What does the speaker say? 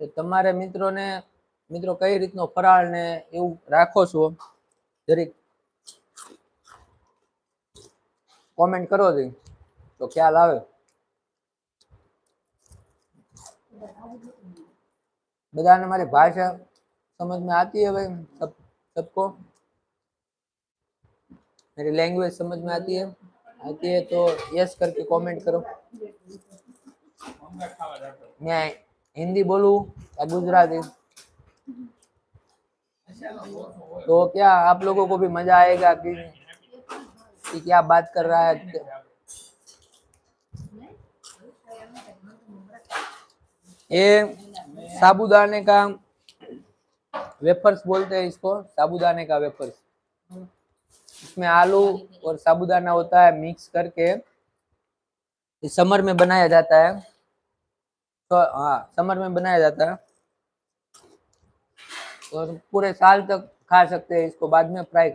તો તમારે મિત્રો કઈ રીતનો ફરાળ ને એવું રાખો છો જરીક કોમેન્ટ કરો તો ખ્યાલ આવે। बधाने हमारी भाषा समझ में आती है भाई? सबको मेरी लैंग्वेज समझ में आती है? तो यस करके कमेंट करो। मैं हिंदी बोलूं या गुजराती तो क्या आप लोगों को भी मजा आएगा कि क्या बात कर रहा है। ये साबूदाने का वेफर्स बोलते हैं इसको, साबूदाने का वेफर्स। इसमें आलू और साबूदाना होता है मिक्स करके, समर में बनाया जाता है। तो हाँ, समर में बनाया जाता है और पूरे साल तक खा सकते हैं इसको, बाद में फ्राई